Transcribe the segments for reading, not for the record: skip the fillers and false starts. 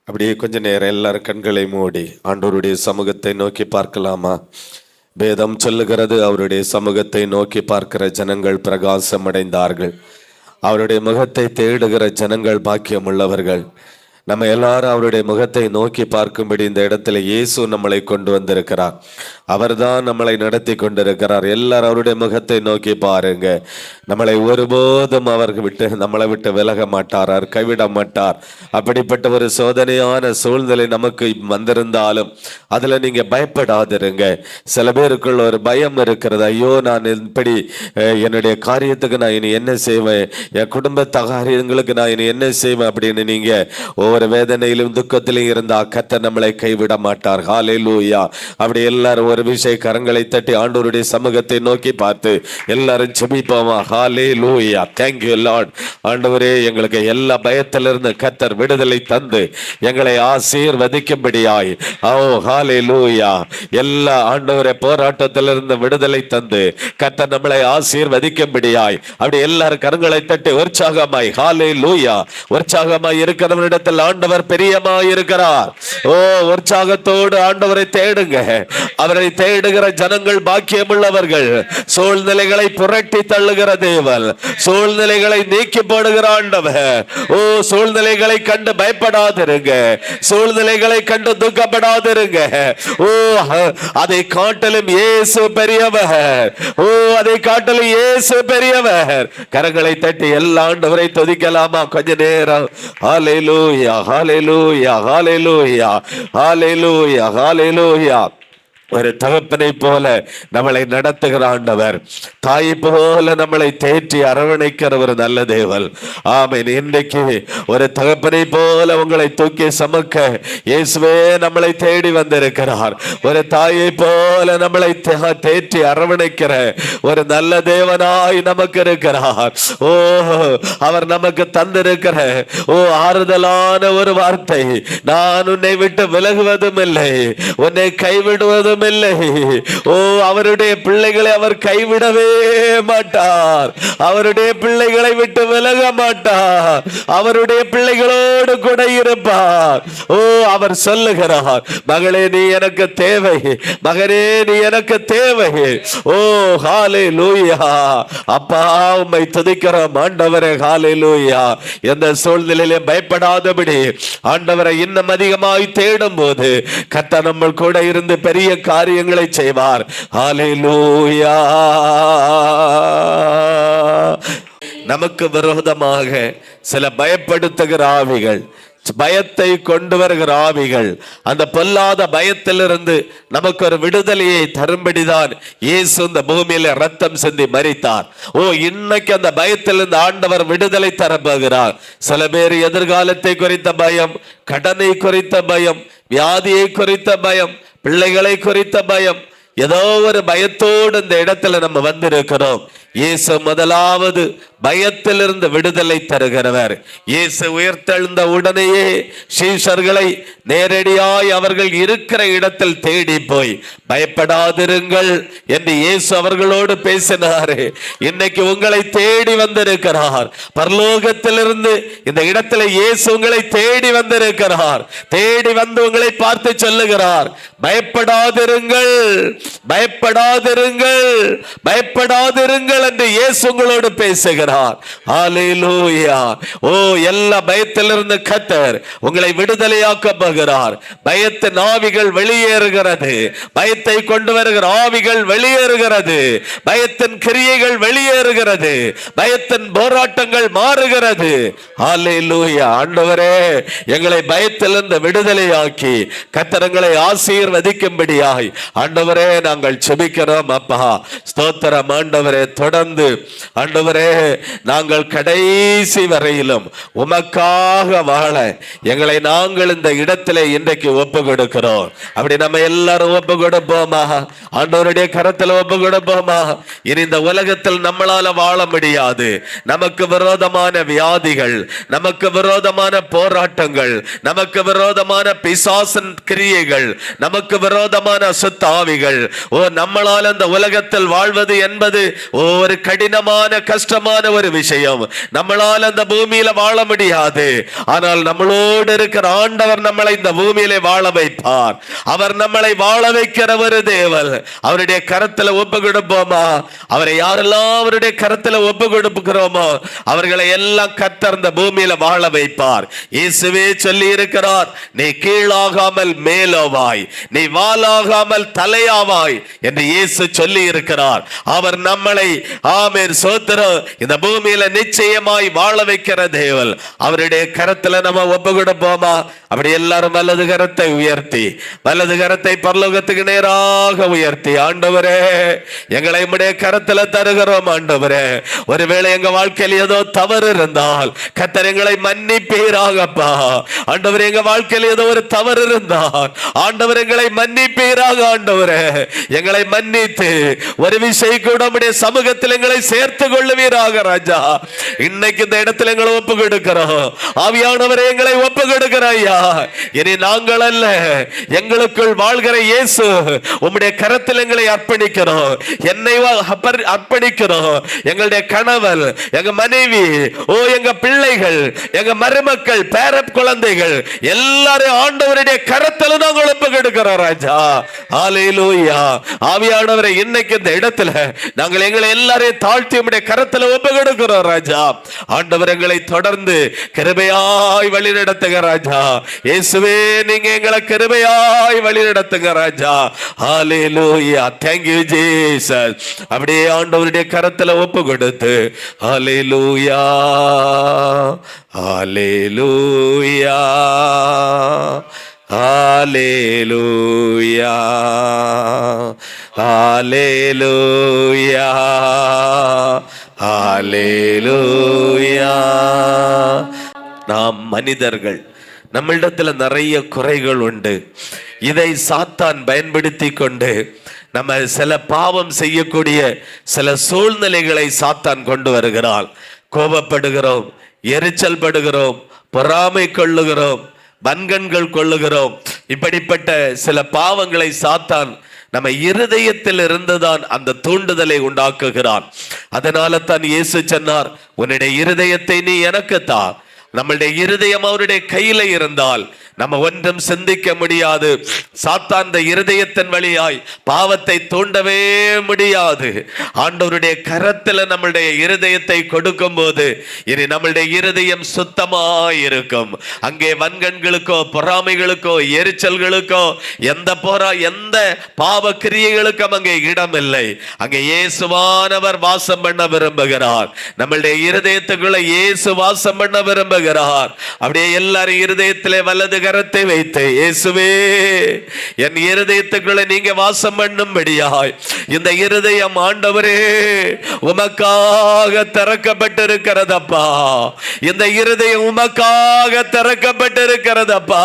அப்படியே கொஞ்ச நேரம் எல்லாரும் கண்களை மூடி ஆண்டவருடைய சமூகத்தை நோக்கி பார்க்கலாமா? வேதம் சொல்லுகிறது, அவருடைய சமூகத்தை நோக்கி பார்க்கிற ஜனங்கள் பிரகாசம் அடைந்தார்கள். அவருடைய முகத்தை தேடுகிற ஜனங்கள் பாக்கியம் உள்ளவர்கள். நம்ம எல்லாரும் அவருடைய முகத்தை நோக்கி பார்க்கும்படி இந்த இடத்துல இயேசு நம்மளை கொண்டு வந்திருக்கிறார். அவர்தான் நம்மளை நடத்தி கொண்டிருக்கிறார். எல்லாரும் அவருடைய முகத்தை நோக்கி பாருங்க. நம்மளை ஒருபோதும் நம்மளை விட்டு விலக மாட்டார், கைவிட மாட்டார். அப்படிப்பட்ட ஒரு சோதனையான சூழ்நிலை நமக்கு வந்திருந்தாலும் அதுல நீங்க பயப்படாதிருங்க. சில பேருக்குள்ள ஒரு பயம் இருக்கிறது. ஐயோ, நான் இப்படி என்னுடைய காரியத்துக்கு நான் இனி என்ன செய்வேன், என் குடும்ப காரியங்களுக்கு நான் இனி என்ன செய்வேன் அப்படின்னு நீங்க ஒவ்வொரு வேதனையிலும் துக்கத்திலும் இருந்தா கர்த்தர் நம்மளை கைவிட மாட்டார். ஹல்லேலூயா. அப்படி எல்லாரும் ஒரு விஷயம் கரங்களை தட்டி ஆண்டவருடைய சமூகத்தை நோக்கி பார்த்து எல்லாரும் ஜெபிப்போமா? ஹல்லேலூயா. Thank you Lord. ஆண்டவரே, எங்களுக்கு எல்லா பயத்திலிருந்து கர்த்தர் விடுதலை தந்து எங்களை ஆசீர்வதிக்கும்படியாய், ஓ ஹல்லேலூயா, எல்லா ஆண்டவரே போராட்டத்திலிருந்து விடுதலை தந்து கர்த்தர் நம்மளை ஆசீர்வதிக்கும்படியாய் அப்படி எல்லாரும் கரங்களை தட்டி உற்சாகமாய் ஹல்லேலூயா, உற்சாகமாய் இருக்கிறவரிடத்தில் ஆண்டவர் பிரியமாய் இருக்கிறார். ஓ, உற்சாகத்தோடு ஆண்டவரை தேடுங்க. அவரை தேடுகிற ஜனங்கள் பாக்கியமுள்ளவர்கள். சூழ்நிலைகளை புரட்டி தள்ளுகிற தேவன், சூழ்நிலைகளை நீக்கி போடுகிற ஆண்டவர். ஓ, சூழ்நிலைகளை கண்டு பயப்படாதிருங்க, சூழ்நிலைகளை கண்டு துக்கப்படாதிருங்க. ஓ, அதை காட்டிலும் இயேசு பெரியவர். ஓ, அதை காட்டிலும் இயேசு பெரியவர். கரங்களை தட்டி எல்லா ஆண்டவரை துதிக்கலாமா? கொஞ்ச நேரம். ஹல்லேலூயா, ஹல்லேலூயா, ஹல்லேலூயா, ஹல்லேலூயா, ஹல்லேலூயா. ஒரு தகப்பனை போல நம்மளை நடத்துகிற ஆண்டவர், தாயை போல நம்மளை தேற்றி அரவணைக்கிற ஒரு நல்ல தேவன். ஆமென். இன்றைக்கு ஒரு தகப்பனை போல உங்களை தூக்கி சமக்க இயேசுவே நம்மளை தேடி வந்திருக்கிறார். ஒரு தாயை போல நம்மளை தேற்றி அரவணைக்கிற ஒரு நல்ல தேவனாய் நமக்கு இருக்கிறார். ஓ, அவர் நமக்கு தந்திருக்கிற ஓ ஆறுதலான ஒரு வார்த்தை, நான் உன்னை விட்டு விலகுவதும் இல்லை, உன்னை கைவிடுவதும் இல்லை. ஓ, அவருடைய பிள்ளைகளை அவர் கைவிடவே மாட்டார், அவருடைய பிள்ளைகளை விட்டு விலக மாட்டார், அவருடைய பிள்ளைகளோடு கூட இருப்பார். ஓ, அவர் சொல்லுகிறார், மகளே நீ எனக்கு தேவை, மகனே நீ எனக்கு தேவை. ஓ ஹல்லேலூயா. அப்பா, உம்மை துதிக்கிறோம் ஆண்டவரே. ஹல்லேலூயா. எந்த சூழ்நிலையிலே பயப்படாதபடி ஆண்டவரை இன்னும் அதிகமாய் தேடும் போது கர்த்தர் நம்ம கூட இருந்து பெரிய காரியங்களை செய்வார். ஹல்லேலூயா. நமக்கு விரோதமாக சில பயப்படுத்துகிற ஆவிகள், பயத்தை கொண்டு வருகிற ஆவிகள், அந்த பொல்லாத பயத்திலிருந்து நமக்கு ஒரு விடுதலையை தரும்படிதான் இயேசு இந்த பூமியில ரத்தம் சிந்தி மரித்தார். ஓ, இன்னைக்கு அந்த பயத்திலிருந்து ஆண்டவர் விடுதலை தரப்போகிறார். சில பேர் எதிர்காலத்தை குறித்த பயம், கடனை குறித்த பயம், வியாதியை குறித்த பயம், பிள்ளைகளை குறித்த பயம், ஏதோ ஒரு பயத்தோடு இந்த இடத்துல நம்ம வந்திருக்கிறோம். இயேசு முதலாவது பயத்திலிருந்து விடுதலை தருகிறவர். இயேசு உயிர்த்தெழுந்த உடனேயே சீஷர்களை நேரடியாய் அவர்கள் இருக்கிற இடத்தில் தேடி போய் பயப்படாதிருங்கள் என்று இயேசு அவர்களோடு பேசினார். இன்னைக்கு உங்களை தேடி வந்திருக்கிறார். பரலோகத்திலிருந்து இந்த இடத்துல இயேசு உங்களை தேடி வந்திருக்கிறார். தேடி வந்து உங்களை பார்த்து சொல்லுகிறார், பயப்படாதிருங்கள், பயப்படாதிருங்கள், பயப்படாதிருங்கள் என்று இயேசு உங்களோடு பேசுகிறார். ஹல்லேலூயா. ஓ, எல்லா பயத்திலிருந்து கர்த்தர் உங்களை விடுதலையாக்க போகிறார். பயத்தின் ஆவிகள் வெளியேறுகிறது, பயத்தை கொண்டு வருகிற ஆவிகள் வெளியேறுகிறது, பயத்தின் கிரியைகள் வெளியேறுகிறது, பயத்தின் போராட்டங்கள் மாறுகிறது. ஹல்லேலூயா. ஆண்டவரே, எங்களை பயத்திலிருந்து விடுதலையாக்கி கர்த்தர் ஆசீர்வதிக்கும்படியாய் ஆண்டவரே நாங்கள் ஜெபிக்கிறோம். அப்பா ஸ்தோத்திரம் ஆண்டவரே. தொடர்ந்து ஆண்டவரே, நாங்கள் கடைசி வரையிலும் உமக்காக வாழ எங்களை நாங்கள் இந்த இடத்திலே இன்றைக்கு ஒப்பு கொடுக்கிறோம். அப்படி நம்ம எல்லாரும் ஒப்பு கொடுப்போமா? ஆண்டவருடைய கரத்தில் ஒப்பு கொடுப்போமா? இனி இந்த உலகத்தில் நம்மளால வாழ முடியாது. நமக்கு விரோதமான வியாதிகள், நமக்கு விரோதமான போராட்டங்கள், நமக்கு விரோதமான பிசாசின் கிரியைகள், நமக்கு விரோதமான அசுத்த ஆவிகள், ஓ நம்மளால் இந்த உலகத்தில் வாழ்வது என்பது ஓ ஒரு கடினமான கஷ்டமான ஒரு விஷயம், நம்மளால் அந்த பூமியில வாழ முடியாது. ஆனால் நம்மளோடு இருக்கிற ஆண்டவர் நம்மளை இந்த பூமியிலே வாழ வைப்பார். அவர் நம்மளை வாழ வைக்கிற ஒரு தேவன். அவருடைய கரத்துல ஒப்பு கொடுப்போமா? அவரை யாரெல்லாம் அவருடைய கரத்துல ஒப்பு கொடுக்கிறோமோ அவர்களை எல்லாம் கர்த்தர் இந்த பூமியில வாழ வைப்பார். இயேசுவே சொல்லி இருக்கிறார், நீ கீழாகாமல் மேலோவாய், நீ வாலாகாமல் தலையாவாய் என்று இயேசு சொல்லி இருக்கிறார். அவர் நம்மளை ஆமென் சோத்திரம் இந்த பூமியில நிச்சயமாய் வாழ வைக்கிற தேவன். அவருடைய கரத்துல நம்ம ஒப்பு கொடுப்போமா? அப்படி எல்லாரும் வலது கரத்தை உயர்த்தி, வலது கரத்தை பரலோகத்துக்கு நேராக உயர்த்தி, ஆண்டவரே எங்களை உம்முடைய கரத்துல தருகிறோம். ஆண்டவரே ஒருவேளை எங்க வாழ்க்கையில் ஏதோ தவறு இருந்தால் கர்த்தர் எங்களை மன்னிப்பீராகப்பா. ஆண்டவரே எங்க வாழ்க்கையில் ஏதோ ஒரு தவறு இருந்தால் ஆண்டவர் எங்களை மன்னிப்பீராக. ஆண்டவரே எங்களை மன்னித்து ஒரு விஷயம் கூட உம்முடைய சமூகத்தில் எங்களை சேர்த்து கொள்ளுவீராக. ராஜா இன்னைக்கு இந்த இடத்துல எங்களை ஒப்பு கொடுக்கிறோம். ஆவியானவரே எங்களை ஒப்பு கொடுக்கிறோம் ஐயா. இனி நாங்கள் அல்ல, எங்களுக்குள் வாழ்கிற இயேசு உம்முடைய கரத்தில் எங்களை அர்ப்பணிக்கிறோம். என்னை அர்ப்பணிக்கிறோம். எங்களுடைய கணவன், எங்க மனைவி, எங்க பிள்ளைகள், எங்க மருமக்கள், பேர குழந்தைகள் எல்லாரும் ஆண்டவருடைய கரத்தில் நாங்கள் ஒப்பு கொடுக்கிறோம் ராஜா. ஹல்லேலூயா. ஆவியானவரை இன்னைக்கு இந்த இடத்துல நாங்கள் எங்களை எல்லாரையும் தாழ்த்தி உம்முடைய கரத்தில் ஒப்பு கொடுக்கிறோம் ராஜா. ஆண்டவர் எங்களை தொடர்ந்து கிருபையாய் வழி நடத்துங்க ராஜா. இயேசுவே நீங்க எங்களை கிருபையாய் வழி நடத்துங்க ராஜா. ஹல்லேலூயா. Thank you Jesus. அப்படியே ஆண்டவருடைய கரத்துல ஒப்பு கொடுத்து ஹல்லேலூயா, ஹல்லேலூயா, ஹல்லேலூயா, ஹல்லேலூயா, ஹல்லேலூயா. நாம் மனிதர்கள், நம்மளிடத்துல நிறைய குறைகள் உண்டு. இதை சாத்தான் பயன்படுத்தி கொண்டு நம்ம சில பாவம் செய்யக்கூடிய சில சூழ்நிலைகளை சாத்தான் கொண்டு வருகிறான். கோபப்படுகிறோம், எரிச்சல் படுகிறோம், பொறாமை கொள்ளுகிறோம், வன்கண்கள் கொள்ளுகிறோம். இப்படிப்பட்ட சில பாவங்களை சாத்தான் நம்ம இருதயத்தில் இருந்துதான் அந்த தூண்டுதலை உண்டாக்குகிறான். அதனால தான் இயேசு சொன்னார், உன்னுடைய இருதயத்தை நீ எனக்கு தா. நம்மளுடைய இருதயம் அவருடைய கையில இருந்தால் நம்ம ஒன்றும் சிந்திக்க முடியாது. சாத்தான் இருதயத்தின் வழியாய் பாவத்தை தூண்டவே முடியாது. ஆண்டவருடைய கரத்துல நம்மளுடைய இருதயத்தை கொடுக்கும் போது இனி நம்மளுடைய இருதயம் சுத்தமாய் இருக்கும். அங்கே வன்கண்களுக்கோ, பொறாமைகளுக்கோ, எரிச்சல்களுக்கோ, எந்த பாவ கிரியைகளுக்கும் அங்கே இடமில்லை. அங்கே இயேசுவானவர் வாசம் பண்ண விரும்புகிறார். நம்மளுடைய இருதயத்துக்குள்ள இயேசு வாசம் பண்ண விரும்புகிறார். அப்படியே எல்லாரும் இருதயத்திலே வலது கரத்தை வைத்து, இயேசுவே என் இருதயத்துக்குள்ள நீங்க வாசம் பண்ணும்படியாய் இந்த இருதயம் ஆண்டவரே உமக்காக திறக்கப்பட்டிருக்கிறதப்பா. இந்த இருதயம் உமக்காக திறக்கப்பட்டிருக்கிறதப்பா.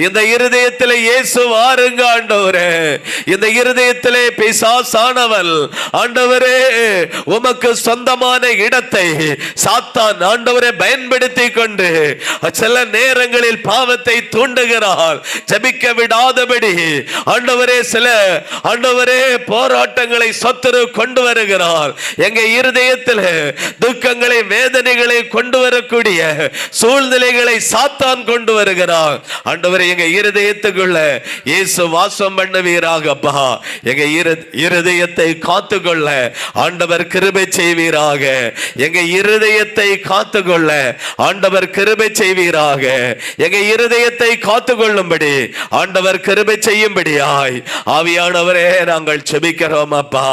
இந்த இருதயத்திலே இயேசு வாருங்க ஆண்டவரே. இந்த இருதயத்திலே பிசாசானவன் ஆண்டவரே உமக்கு சொந்தமான இடத்தை சாத்தான் ஆண்டவரே பயன்படுத்தி கொண்டு சில நேரங்களில் பாவத்தை தூண்டுகிறார். ஜெபிக்க விடாதபடி ஆண்டவரே சில போராட்டங்களை சத்துரு கொண்டு வருகிறார். எங்க இருதயத்தில் துக்கங்களை, வேதனைகளை கொண்டு வரக்கூடிய சூழ்நிலைகளை சாத்தான் கொண்டு வருகிறார். ஆண்டவரே எங்க இருதயத்துக்குள்ள இயேசு வாசம் பண்ணுவீராகப்பா. எங்க இருதயத்தை காத்துக்கொள்ள ஆண்டவர் கிருபை செய்வீராக. எங்க இருதயத்தை காத்துக்கொள்ள ஆண்டவர் கிருபை செய்வீராக. எங்க இருதயத்தை காத்துக்கொள்ளும்படி ஆண்டவர் கிருபை செய்யும்படியாய் ஆவியானவரே நாங்கள் ஜெபிக்கிறோம் அப்பா.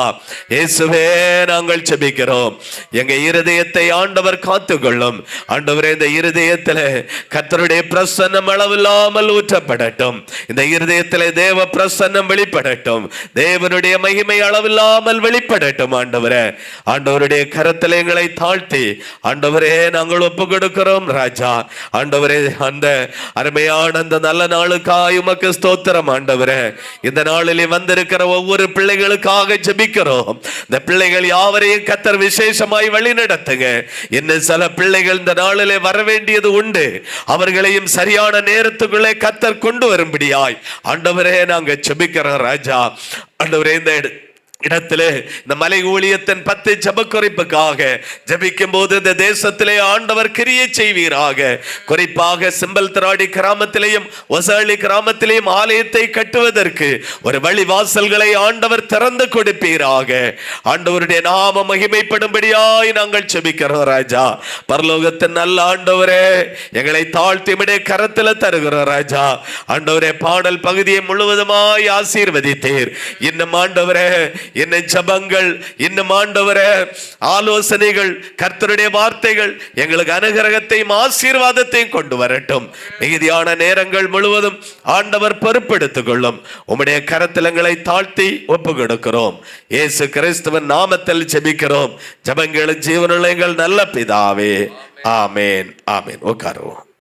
இயேசுவே நாங்கள் ஜெபிக்கிறோம். எங்க இருதயத்தை ஆண்டவர் காத்துக்கொள்ளும். ஆண்டவரே இந்த இருதயத்தில் கர்த்தருடைய பிரசன்னம் அளவில்லாமல் ஊற்றப்படட்டும். இந்த இருதயத்தில் தேவ பிரசன்னம் வெளிப்படட்டும். தேவனுடைய மகிமை அளவில்லாமல் வெளிப்படட்டும். ஆண்டவரே ஆண்டவருடைய கரத்தில் எங்களை தாழ்த்தி ஆண்டவரே நாங்கள் ஒப்பு கொடுக்கிறோம் ராஜா. ஆண்டவரே அந்த அருமையான அந்த நல்ல நாளுக்காய் உமக்கு ஸ்தோத்திரம் ஆண்டவரே. இந்த நாளிலே வந்திருக்கிற ஒவ்வொரு பிள்ளைகளுக்காக ஜெபிக்கிறோம். இந்த பிள்ளைகள் யாவரையும் கர்த்தர் விசேஷமாய் வழி நடத்துங்க. இன்னும் சில பிள்ளைகள் இந்த நாளிலே வர வேண்டியது உண்டு. அவர்களையும் சரியான நேரத்துக்குள்ளே கர்த்தர் கொண்டு வரும்படியாய் ஆண்டவரே நாங்க ஜெபிக்கிறோம் ராஜா. ஆண்டவரே இடத்திலே இந்த மலை ஊழியத்தின் 10 ஜெப குறிப்புக்காக ஜெபிக்கும் போது இந்த தேசத்திலே ஆண்டவர் கிரியை செய்வீராக. குறிப்பாக சிம்பல் திராடி கிராமத்திலேயும் ஒசாளி கிராமத்திலேயும் ஆலயத்தை கட்டுவதற்கு ஒரு வழிவாசல்களை ஆண்டவர் திறந்து கொடுப்பீராக. ஆண்டவருடைய நாம மகிமைப்படும்படியாய் நாங்கள் ஜெபிக்கிறோம் ராஜா. பரலோகத்தின் நல்ல ஆண்டவரே, எங்களை தாழ்த்திமிடைய கரத்தில் தருகிறோம் ராஜா. ஆண்டவரே, பாடல் பகுதியை முழுவதுமாய் ஆசீர்வதித்தீர். இன்னும் ஆண்டவரே, என்ன ஜபங்கள், இன்னும் ஆண்டவரே ஆலோசனைகள், கர்த்தருடைய வார்த்தைகள் எங்களுக்கு அனுகிரகத்தையும் ஆசீர்வாதத்தையும் கொண்டு வரட்டும். மீதியான நேரங்கள் முழுவதும் ஆண்டவர் பொறுப்பெடுத்துக் கொள்ளும். உம்முடைய கரத்தில் எங்களை தாழ்த்தி ஒப்பு கொடுக்கிறோம். இயேசு கிறிஸ்துவின் நாமத்தில் ஜெபிக்கிறோம். ஜபங்களும் ஜீவனுள்ள எங்கள் நல்ல பிதாவே, ஆமேன், ஆமேன். உட்காருவோம்.